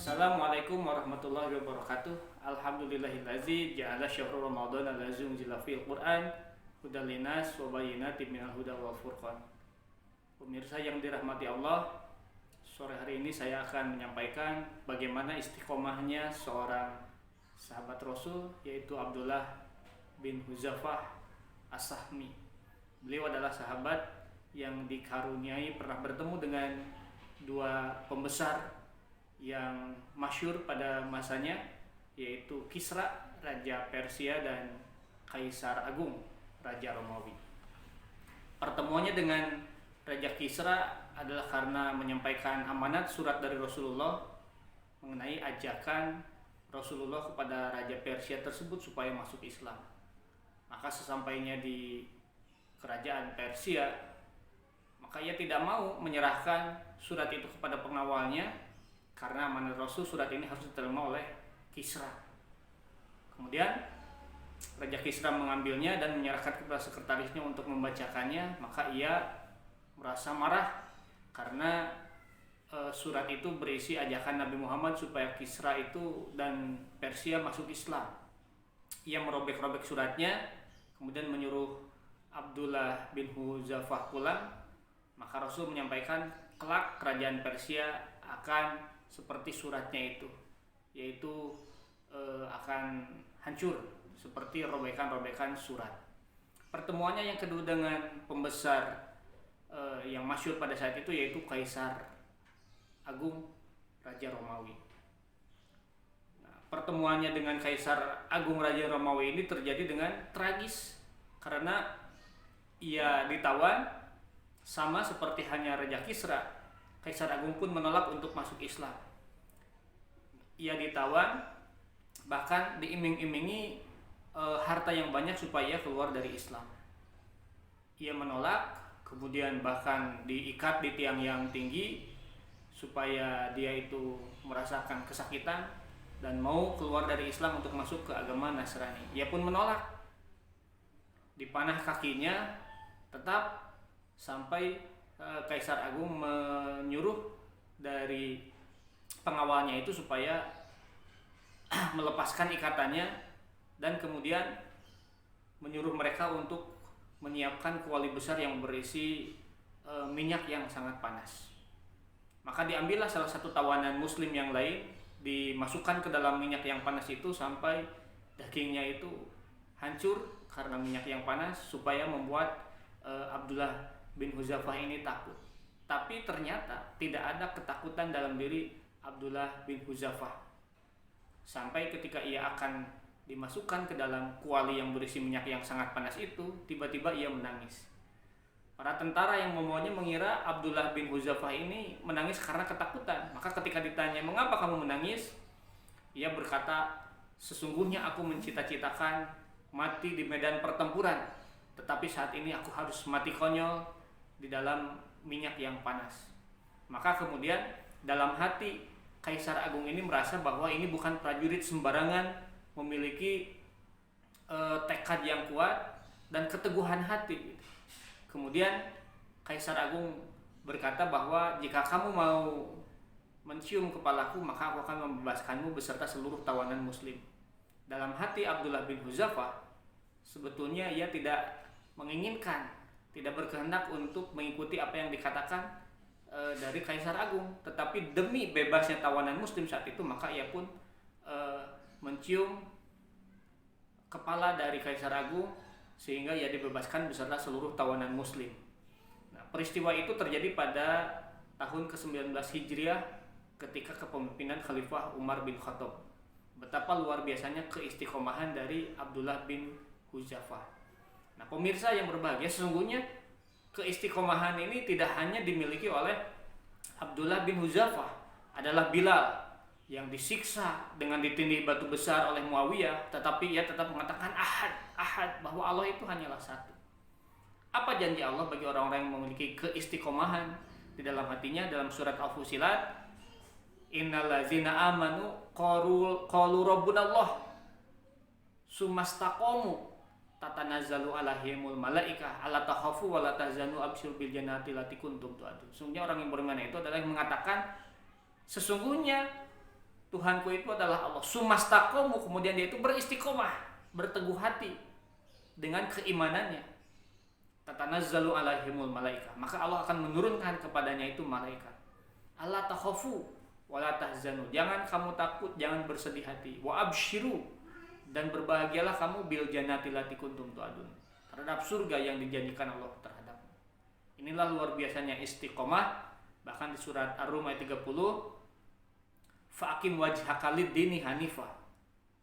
Assalamualaikum warahmatullahi wabarakatuh. Alhamdulillahillazi ja'ala syahrul ramadhana allazi unzila fil Qur'an hudal linnas wa bayyinatin minal huda wal furqan. Pemirsa yang dirahmati Allah, sore hari ini saya akan menyampaikan bagaimana istiqomahnya seorang sahabat Rasul, yaitu Abdullah bin Hudzafah As-Sahmi. Beliau adalah sahabat yang dikaruniai pernah bertemu dengan dua pembesar yang masyhur pada masanya, yaitu Kisra, Raja Persia, dan Kaisar Agung, Raja Romawi. Pertemuannya dengan Raja Kisra adalah karena menyampaikan amanat surat dari Rasulullah mengenai ajakan Rasulullah kepada Raja Persia tersebut supaya masuk Islam. Maka sesampainya di kerajaan Persia, maka ia tidak mau menyerahkan surat itu kepada pengawalnya, karena amanat Rasul surat ini harus diterima oleh Kisra. Kemudian Raja Kisra mengambilnya dan menyerahkan kepada sekretarisnya untuk membacakannya. Maka ia merasa marah karena surat itu berisi ajakan Nabi Muhammad supaya Kisra itu dan Persia masuk Islam. Ia merobek-robek suratnya, kemudian menyuruh Abdullah bin Hudzafah pulang. Maka Rasul menyampaikan kelak kerajaan Persia akan seperti suratnya itu, yaitu akan hancur seperti robekan-robekan surat. Pertemuannya yang kedua dengan pembesar yang masyhur pada saat itu, yaitu Kaisar Agung, Raja Romawi. Nah, pertemuannya dengan Kaisar Agung Raja Romawi ini terjadi dengan tragis karena ia ditawan sama seperti hanya Raja Kisra. Kaisar Agung pun menolak untuk masuk Islam. Ia ditawan, bahkan diiming-imingi harta yang banyak supaya keluar dari Islam. Ia menolak, kemudian bahkan diikat di tiang yang tinggi supaya dia itu merasakan kesakitan dan mau keluar dari Islam untuk masuk ke agama Nasrani. Ia pun menolak. Dipanah kakinya tetap sampai Kaisar Agung menyuruh dari pengawalnya itu supaya melepaskan ikatannya dan kemudian menyuruh mereka untuk menyiapkan kuali besar yang berisi minyak yang sangat panas. Maka diambillah salah satu tawanan muslim yang lain, dimasukkan ke dalam minyak yang panas itu sampai dagingnya itu hancur karena minyak yang panas, supaya membuat Abdullah bin Hudzafah ini takut. Tapi ternyata tidak ada ketakutan dalam diri Abdullah bin Hudzafah, sampai ketika ia akan dimasukkan ke dalam kuali yang berisi minyak yang sangat panas itu, tiba-tiba ia menangis. Para tentara yang membawanya mengira Abdullah bin Hudzafah ini menangis karena ketakutan. Maka ketika ditanya, "Mengapa kamu menangis?" ia berkata, "Sesungguhnya aku mencita-citakan mati di medan pertempuran, tetapi saat ini aku harus mati konyol di dalam minyak yang panas." Maka kemudian dalam hati Kaisar Agung ini merasa bahwa ini bukan prajurit sembarangan, memiliki tekad yang kuat dan keteguhan hati. Kemudian Kaisar Agung berkata bahwa jika kamu mau mencium kepalaku, maka aku akan membebaskanmu beserta seluruh tawanan muslim. Dalam hati Abdullah bin Hudzafah sebetulnya ia tidak menginginkan, tidak berkehendak untuk mengikuti apa yang dikatakan dari Kaisar Agung, tetapi demi bebasnya tawanan muslim saat itu, maka ia pun mencium kepala dari Kaisar Agung sehingga ia dibebaskan beserta seluruh tawanan muslim. Nah, peristiwa itu terjadi pada tahun ke-19 Hijriah ketika kepemimpinan Khalifah Umar bin Khattab. Betapa luar biasanya keistiqomahan dari Abdullah bin Hudzafah. Nah, pemirsa yang berbahagia, sesungguhnya keistiqomahan ini tidak hanya dimiliki oleh Abdullah bin Hudzafah. Adalah Bilal yang disiksa dengan ditindih batu besar oleh Muawiyah, tetapi ia tetap mengatakan ahad, bahwa Allah itu hanyalah satu. Apa janji Allah bagi orang-orang yang memiliki keistiqomahan di dalam hatinya? Dalam surat Al-Fusilat, "Innallazina amanu qalu rabbunallah sumastaqamu tatanazzalu alaihimul malaikah alla takhafu wa la tahzanu absyir bil jannati allati kuntum tu'adun." Sesungguhnya orang yang beriman itu adalah yang mengatakan, sesungguhnya Tuhanku itu adalah Allah. Sumastaqomu, kemudian dia itu beristiqomah, berteguh hati dengan keimanannya. Tatanazzalu alaihimul malaikah, maka Allah akan menurunkan kepadanya itu malaikat. Allah takhafu wala tahzanu, jangan kamu takut, jangan bersedih hati. Wa absyiru, dan berbahagialah kamu bil jannati lati kuntum tu'adun, terhadap surga yang dijanjikan Allah terhadap. Inilah luar biasanya istiqomah. Bahkan di surat Ar-Rum ayat 30, fa'akim wajhaka lid-dini hanifah,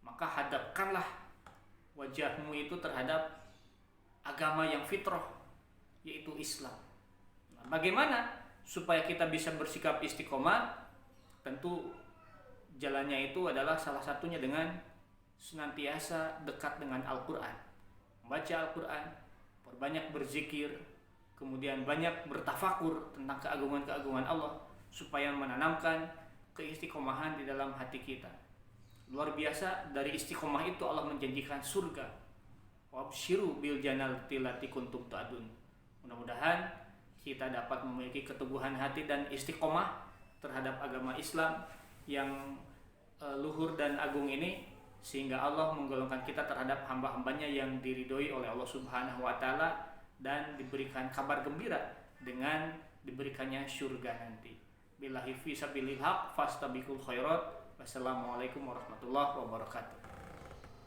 maka hadapkanlah wajahmu itu terhadap agama yang fitrah, yaitu Islam. Nah, bagaimana supaya kita bisa bersikap istiqomah? Tentu jalannya itu adalah salah satunya dengan senantiasa dekat dengan Al-Quran, membaca Al-Quran, perbanyak berzikir, kemudian banyak bertafakur tentang keagungan-keagungan Allah, supaya menanamkan keistiqomahan di dalam hati kita. Luar biasa, dari istiqomah itu Allah menjanjikan surga. Wabsyiru bil jannati lati kuntum tu'adun. Mudah-mudahan kita dapat memiliki keteguhan hati dan istiqomah terhadap agama Islam yang luhur dan agung ini, sehingga Allah menggolongkan kita terhadap hamba-hambanya yang diridhoi oleh Allah Subhanahu wa Ta'ala, dan diberikan kabar gembira dengan diberikannya surga nanti. Billahi fi sabilil haq fastabiqul khairat. Wassalamualaikum warahmatullahi wabarakatuh.